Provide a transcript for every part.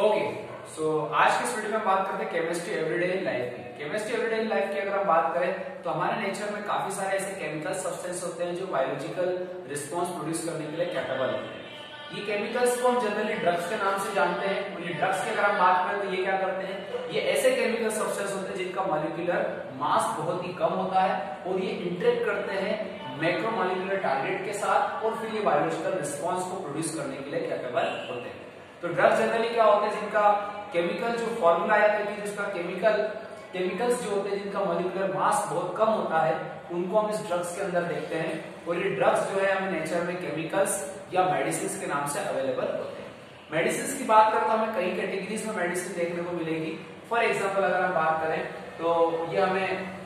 Okay, सो आज के इस वीडियो में हम बात करते हैं केमिस्ट्री एवरीडे इन लाइफ की। केमिस्ट्री एवरीडे इन लाइफ की अगर हम बात करें तो हमारे नेचर में काफी सारे ऐसे केमिकल सब्सटेंस होते हैं जो बायोलॉजिकल रिस्पॉन्स प्रोड्यूस करने के लिए कैपेबल होते हैं। ये केमिकल्स को हम जनरली ड्रग्स के नाम से जानते हैं और ये ड्रग्स की अगर हम बात करें तो ये क्या करते हैं, ये ऐसे केमिकल सब्सटेंस होते हैं जिनका मॉलिक्यूलर मास बहुत ही कम होता है और ये इंटरेक्ट करते हैं मैक्रोमोलिक्यूलर टारगेट के साथ और फिर ये बायोलॉजिकल रिस्पॉन्स को प्रोड्यूस करने के लिए कैपेबल होते हैं। तो ड्रग्स जनरली क्या होते हैं जिनका केमिकल जो फॉर्मूला या फिर जिसका केमिकल्स जो होते हैं जिनका मॉलिक्यूलर मास बहुत कम होता है उनको हम इस ड्रग्स के अंदर देखते हैं और ये ड्रग्स जो है हमें नेचर में केमिकल्स या मेडिसिन के नाम से अवेलेबल होते हैं। मेडिसिन की बात करें तो हमें कई कैटेगरीज में मेडिसिन देखने को मिलेगी। फॉर एग्जाम्पल अगर हम बात करें तो ये हमें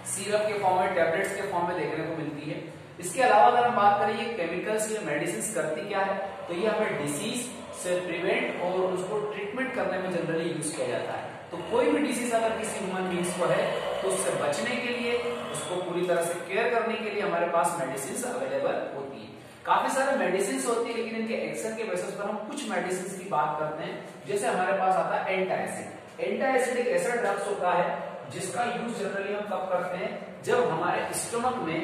सिरप के फॉर्म में, टैबलेट्स के फॉर्म में देखने को मिलती है। इसके अलावा अगर हम बात करें ये केमिकल्स या मेडिसिन करती क्या है, तो ये हमें डिसीज से प्रिवेंट और उसको ट्रीटमेंट करने में जनरली यूज किया जाता है। तो कोई भी डिसीज अगर किसी ह्यूमन बींग्स को है तो उससे बचने के लिए, उसको पूरी तरह से केयर करने के लिए हमारे पास मेडिसिन अवेलेबल होती है। काफी सारे मेडिसिन होती है लेकिन इनके एक्शन के बेसिस पर हम कुछ मेडिसिन की बात करते हैं। जैसे हमारे पास आता है एंटासिड। एंटासिड एक ऐसा ड्रग्स होता है जिसका यूज जनरली हम कब करते हैं, जब हमारे स्टमक में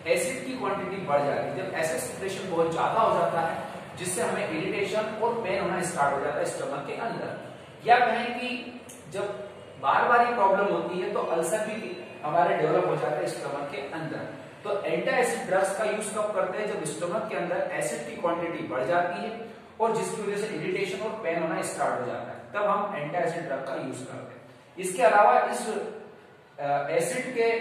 एसिड की क्वांटिटी बढ़ जाती है, जब एसिड सिक्रेशन बहुत ज्यादा हो जाता है जिससे हमें इरिटेशन और पेन होना स्टार्ट हो जाता है स्टमक के अंदर। या कहें कि जब बार बार ये प्रॉब्लम होती है तो अल्सर भी हमारे डेवलप हो जाता है स्टमक के अंदर। तो एंटासिड ड्रग्स का यूज कब करते हैं, जब स्टमक के अंदर एसिड की क्वांटिटी बढ़ जाती है और जिसकी वजह से इरिटेशन और पेन होना स्टार्ट हो जाता है, तब हम एंटासिड ड्रग का यूज करते हैं। इसके अलावा इस एसिड के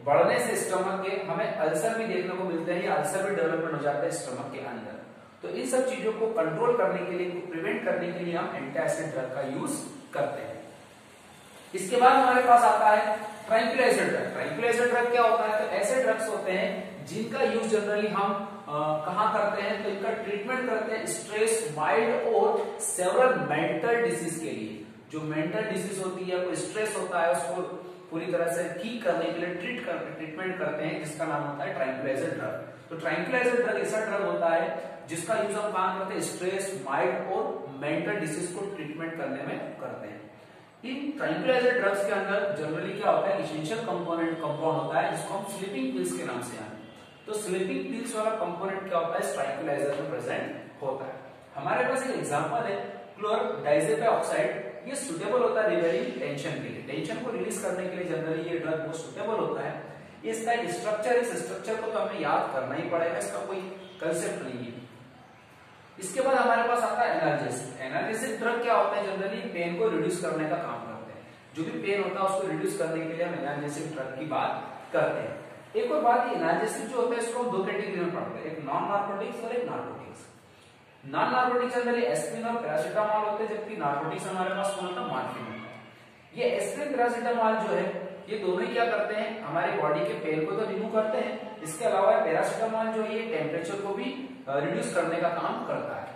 बढ़ने से स्टमक के हमें अल्सर भी देखने को मिलते हैं या अल्सर भी डेवलपमेंट हो जाता है स्टमक के अंदर। तो इन सब चीजों को कंट्रोल करने के लिए, प्रिवेंट करने के लिए हम एंटासिड ड्रग का यूज करते हैं। इसके बाद हमारे पास आता है ट्रैंक्विलाइजर ड्रग। ट्रैंक्विलाइजर ड्रग क्या होता है, तो ऐसे ड्रग्स होते हैं जिनका यूज जनरली हम कहां करते हैं, तो इनका ट्रीटमेंट करते हैं स्ट्रेस, माइल्ड और सेवरल मेंटल डिसीज के लिए। जो मेंटल डिसीज होती है, कोई स्ट्रेस होता है, उसको पूरी तरह से ठीक करने के लिए ट्रीटमेंट करते हैं, जिसका नाम होता है ट्रैंक्विलाइजर ड्रग। तो ट्रैंक्विलाइजर ड्रग ऐसा ड्रग होता है जिसका यूज हम कहां करते हैं, स्ट्रेस, माइल्ड और मेंटल डिसीज को ट्रीटमेंट करने में करते हैं। इन ट्रैंक्विलाइजर ड्रग्स के अंदर जनरली क्या होता है, एसेंशियल कंपाउंड होता है जिसको हम स्लीपिंग पिल्स के नाम से जानते हैं। तो स्लीपिंग पिल्स वाला कंपोनेंट क्या होता है, ट्रैंक्विलाइजर में प्रेजेंट होता है। हमारे पास एक एग्जांपल है क्लोरडाइजेपियम ऑक्साइड। ये सुटेबल होता है रिलीविंग टेंशन के लिए, टेंशन को रिलीज करने के लिए जनरली ये ड्रग बहुत सुटेबल होता है। इसका एक स्ट्रक्चर, इस स्ट्रक्चर को तो हमें याद करना ही पड़ेगा, इसका कोई कंसेप्ट नहीं है। इसके बाद हमारे पास आता है एनाल्जेसिक। एनाल्जेसिक ड्रग क्या होता है, जनरली पेन को रिड्यूस करने का काम करते हैं। जो भी पेन होता है उसको रिड्यूस करने के लिए हम एनाल्जेसिक ड्रग की बात करते हैं। एक और बात, एनाल्जेसिक जो होता है इसको हम दो कैटेगरी में पढ़ते हैं, एक नॉन नार्कोटिक्स और एक narcotics. Non narcotics generally aspirin और पैरासिटामोल होते हैं, जबकि नार्कोटिक्स हमारे पास कौन होता है, मॉर्फिन होता है। ये एस्पिरिन, पैरासिटामोल जो है ये दोनों ही क्या करते हैं, हमारी बॉडी के पेन को तो रिमूव करते हैं, इसके अलावा पैरासिटामोल जो है ये टेम्परेचर को भी रिड्यूस करने का काम करता है।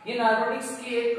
ये नार्कोटिक्स की एक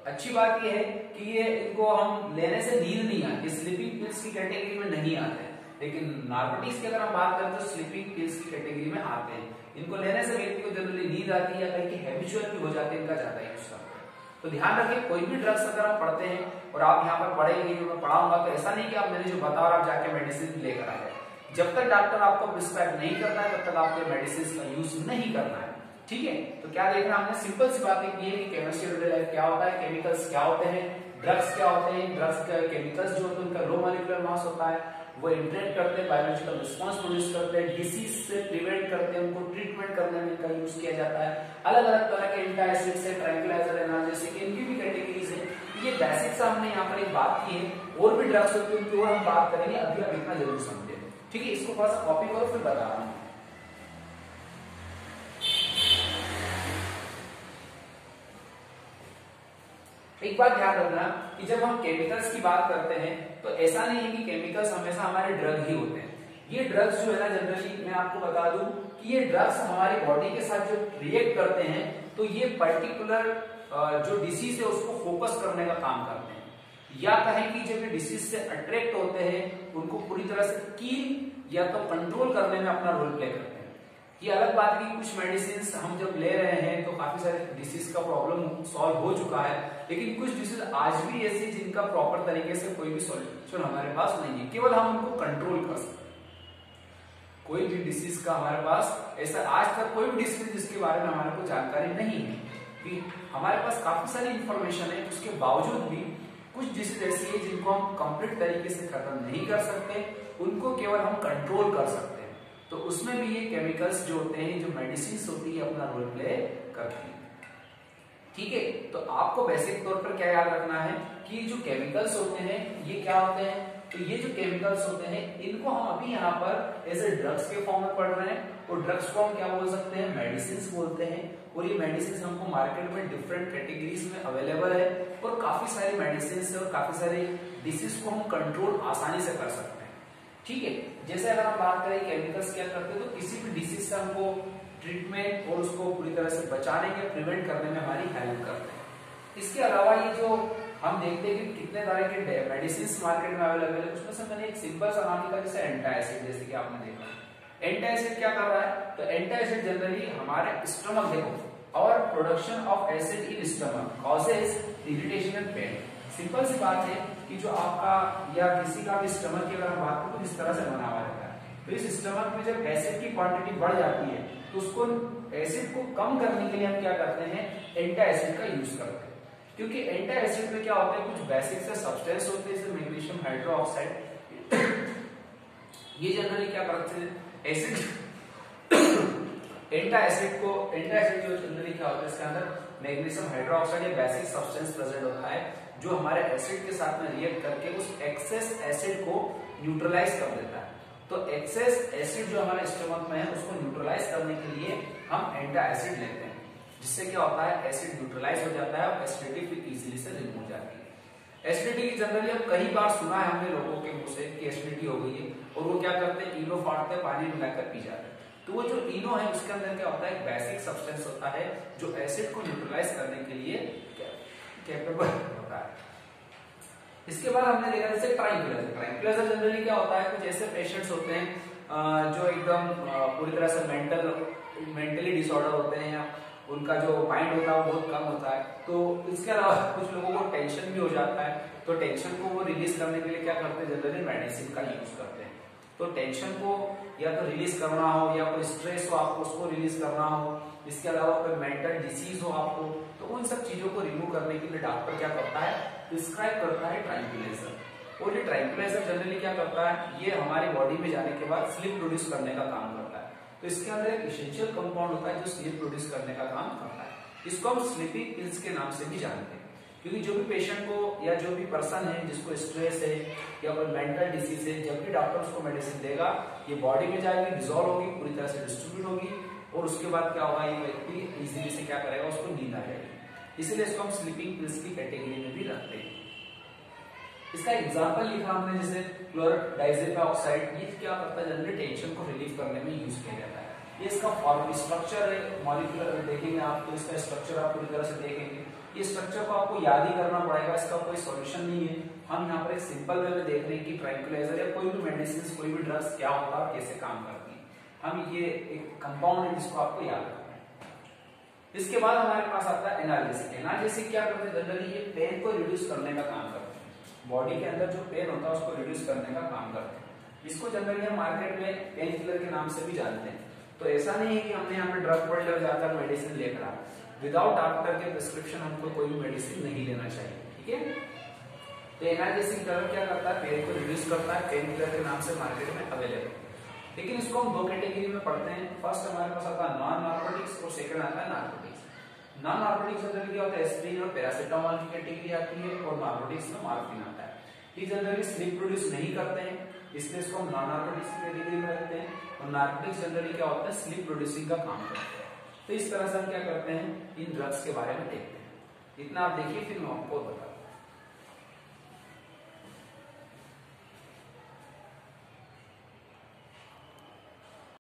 अच्छी बात ये है कि ये इनको हम लेने से नींद नहीं आती, स्लीपिंग पिल्स की कैटेगरी में नहीं आते हैं। लेकिन नार्कोटिक्स की अगर हम बात करें तो स्लीपिंग पिल्स की कैटेगरी में आते हैं। इनको लेने से व्यक्ति को जनरली नींद आती है या कहीं की हैबिचुअल भी हो जाती है इनका ज्यादा यूज करते हैं। तो ध्यान रखिए, कोई भी ड्रग्स अगर आप पढ़ते हैं और आप यहाँ पर पढ़ेंगे, मैं पढ़ाऊंगा, तो ऐसा नहीं कि आप मैंने जो बताया और आप जाके मेडिसिन लेकर आए। जब तक डॉक्टर आपको प्रिस्क्राइब नहीं करता है तब तक आपको मेडिसिन का यूज नहीं करना है, ठीक है। तो क्या देखना हमने, सिंपल सी बातें की है कि केमिस्ट्री एवरीडे लाइफ क्या होता है, केमिकल्स क्या होते हैं, ड्रग्स क्या होते हैं। ड्रग्स के केमिकल्स जो होते हैं उनका लो मॉलिक्यूलर मास होता है, वो इंटरेक्ट करते हैं, बायोलॉजिकल रिस्पॉन्स प्रोड्यूस करते हैं, डिसीज से प्रिवेंट करते हैं, उनको ट्रीटमेंट करने में इनका यूज किया जाता है। अलग अलग तरह के एंटासिड से, ट्रैंक्विलाइजर, एनाल्जेसिक, इनकी भी कैटेगरीज है। ये बेसिक्स हमने यहाँ पर एक बात की है, और भी ड्रग्स होते हैं उनकी और हम बात करेंगे, अभी आप इतना जरूर समझे, ठीक है। इसको थोड़ा सा कॉपी करो फिर बता रहा हूँ। एक बात ध्यान रखना कि जब हम केमिकल्स की बात करते हैं तो ऐसा नहीं है कि केमिकल्स हमेशा हमारे ड्रग ही होते हैं। ये ड्रग्स जो है ना, जनरली मैं आपको बता दूं कि ये ड्रग्स हमारी बॉडी के साथ जो रिएक्ट करते हैं तो ये पर्टिकुलर जो डिसीज है उसको फोकस करने का काम करते हैं, या कहें कि जब ये डिसीज से अट्रैक्ट होते हैं उनको पूरी तरह से कील या तो कंट्रोल करने में अपना रोल प्ले करते हैं। ये अलग बात है कि कुछ मेडिसिन हम जब ले रहे हैं तो काफी सारे डिसीज का प्रॉब्लम सॉल्व हो चुका है, लेकिन कुछ डिसीज आज भी ऐसी जिनका प्रॉपर तरीके से कोई भी सॉल्यूशन हमारे पास नहीं है, केवल हम उनको कंट्रोल कर सकते हैं। कोई भी डिसीज का हमारे पास ऐसा आज तक कोई भी डिसीज जिसके बारे में हमारे को जानकारी नहीं है, कि हमारे पास काफी सारी इंफॉर्मेशन है, उसके बावजूद भी कुछ डिसीज ऐसी है जिनको हम कंप्लीट तरीके से खत्म नहीं कर सकते, उनको केवल हम कंट्रोल कर सकते हैं। तो उसमें भी ये केमिकल्स जो होते हैं, जो मेडिसिन होती है, अपना रोल प्ले करती है। ठीक है, तो आपको बेसिक तौर पर क्या याद रखना है कि जो केमिकल्स होते हैं ये क्या होते हैं, तो ये जो केमिकल्स होते हैं इनको हम अभी यहाँ पर एज ए ड्रग्स के फॉर्म में पढ़ रहे हैं, और ड्रग्स को हम क्या बोल सकते हैं, मेडिसिन बोलते हैं। और ये मेडिसिन हमको मार्केट में डिफरेंट कैटेगरीज में अवेलेबल है, और काफी सारे मेडिसिन और काफी सारे डिसीज को हम कंट्रोल आसानी से कर सकते हैं। ठीक है, जैसे अगर हम बात करें केमिकल्स क्या करते हैं, तो किसी भी डिसीज से हमको ट्रीटमेंट और उसको पूरी तरह से बचाने के प्रिवेंट करने में हमारी हेल्प करते हैं। इसके अलावा ये जो हम देखते हैं कि कितने तरह के मेडिसिन मार्केट में अवेलेबल है, उसमें से मैंने एक सिंपल सा नाम लिखा जैसे एंटासिड, जैसे कि आपने देखा एंटासिड क्या कर रहा है, तो एंटासिड जनरली हमारे स्टमक, देखो और production of acid in stomach causes irritation and pain. Simple सी बात है कि जो आपका या किसी का भी स्टमक की अगर हम बात करें तो इस तरह से बना हुआ रहता है, तो इस स्टमक में जब एसिड की क्वांटिटी बढ़ जाती है तो उसको एसिड को कम करने के लिए हम क्या करते हैं, एंटासिड का यूज करते हैं। क्योंकि एंटासिड में क्या होता है, कुछ बेसिक से सब्सटेंस होते हैं जैसे मैग्नीशियम हाइड्रोक्साइड, ये जनरली क्या करते हैं, एसिड एंटासिड जो जनरली क्या होता है, इसके अंदर मैग्नीशियम हाइड्रोक्साइड या बेसिक सब्सटेंस प्रेजेंट होता है, जो हमारे एसिड के साथ में रिएक्ट करके उस एक्सेस एसिड को न्यूट्रलाइज कर देता है। तो एक्सेस एसिड जो हमारे स्टमक में है उसको न्यूट्रलाइज करने के लिए हम एंटासिड लेते हैं, जिससे क्या होता है, एसिड न्यूट्रलाइज हो जाता है और एसिडिटी फिर इजीली से रिमूव हो जाती है। एसिडिटी की जनरली हम कई बार सुना है हमने लोगों के मुंह से कि एसिडिटी हो गई है, और वो क्या करते हैं, इनो फाड़ते हैं, पानी मिलाकर पी जाते हैं। तो वो जो इनो है उसके अंदर क्या होता है, एक बेसिक सब्सटेंस होता है जो एसिड को न्यूट्रलाइज करने के लिए कैपेबल होता है। इसके बाद हमने देखा जैसे ट्रैंक्विलाइजर जनरली क्या होता है, कुछ ऐसे पेशेंट्स होते हैं जो एकदम पूरी तरह से मेंटली डिसऑर्डर होते हैं, या उनका जो माइंड होता है वो बहुत कम होता है, तो इसके अलावा कुछ लोगों को टेंशन भी हो जाता है, तो टेंशन को वो रिलीज करने के लिए क्या करते हैं, जनरली मेडिसिन का यूज करते हैं। तो टेंशन को या तो रिलीज करना हो, या कोई स्ट्रेस हो आपको उसको रिलीज करना हो, इसके अलावा कोई मेंटल डिसीज हो आपको, तो उन सब चीजों को रिमूव करने के लिए डॉक्टर क्या करता है, प्रिस्क्राइब करता है ट्रैंक्विलाइजर। और ये ट्रैंक्विलाइजर जनरली क्या करता है, ये हमारी बॉडी में जाने के बाद स्लीप प्रोड्यूस करने का काम करता है। तो इसके अंदर एक एसेंशियल कंपाउंड होता है जो स्लीप प्रोड्यूस करने का काम करता है, इसको हम स्लीपिंग पिल्स के नाम से भी जानते हैं। क्योंकि जो भी पेशेंट को या जो भी पर्सन है जिसको स्ट्रेस है या कोई मेंटल डिसीज है, जब भी डॉक्टर उसको मेडिसिन देगा, ये बॉडी में जाएगी, डिसॉल्व होगी, पूरी तरह से डिस्ट्रीब्यूट होगी, और उसके बाद क्या होगा, ये व्यक्ति इजीली से क्या करेगा, उसको नींद आ जाएगी। इसलिए इसको हम स्लीपिंग पिल्स की कैटेगरी में भी रखते हैं। इसका एग्जांपल लिखा हमने जैसे क्लोराइड ऑक्साइड, ये क्या करता है, जनरली टेंशन को रिलीव करने में यूज किया जाता है। ये इसका फॉर्म स्ट्रक्चर है, मॉलिक्यूलर देखेंगे आप तो इसका स्ट्रक्चर आप पूरी तरह से देखेंगे, ये स्ट्रक्चर को आपको याद ही करना पड़ेगा, इसका कोई सॉल्यूशन नहीं है। हम यहाँ पर एक सिंपल वे में देख रहे हैं कि ट्रैंक्विलाइजर या कोई भी मेडिसिन, कोई भी ड्रग्स क्या होता है और कैसे काम करती है। हम ये एक कंपाउंड है जिसको आपको याद रखना है। इसके बाद हमारे पास आता है एनाल्जेसिक। एनाल्जेसिक क्या करते हैं, जनरली ये पेन को रिड्यूस करने का काम करते हैं, बॉडी के अंदर जो पेन होता है उसको रिड्यूस करने का काम करते हैं। इसको जनरली हम मार्केट में पेन किलर के नाम से भी जानते हैं। तो ऐसा नहीं है कि हमने यहाँ पे ड्रग पॉइंटर जाकर मेडिसिन लेकर आ, विदाउट डॉक्टर के प्रिस्क्रिप्शन हमको कोई भी मेडिसिन नहीं लेना चाहिए। ठीक है, तो एनाल्जेसिक ड्रग क्या करता है, पेन को रिड्यूस करता है, पेन किलर के नाम से मार्केट में अवेलेबल। लेकिन इसको हम दो कैटेगरी में पढ़ते हैं। फर्स्ट हमारे पास आता है नॉन नार्कोटिक्स और सेकंड आता है नार्कोटिक्स। नॉन नार्कोटिक्स जनरली क्या होता है, एस्पिरिन और पैरासिटामोल की कैटेगरी आती है, और नार्कोटिक्स में मॉर्फिन आता है। ये जनरली स्लीप प्रोड्यूस नहीं करते हैं, इसलिए इसको हम नॉन नार्कोटिक्स की कैटेगरी में रखते हैं। और नार्कोटिक्स जनरली क्या होता है, स्लीप प्रोड्यूसिंग का काम करते हैं। तो इस तरह से हम क्या करते हैं, इन ड्रग्स के बारे में देखते हैं। इतना आप देखिए, फिर मैं आपको बताता हूं।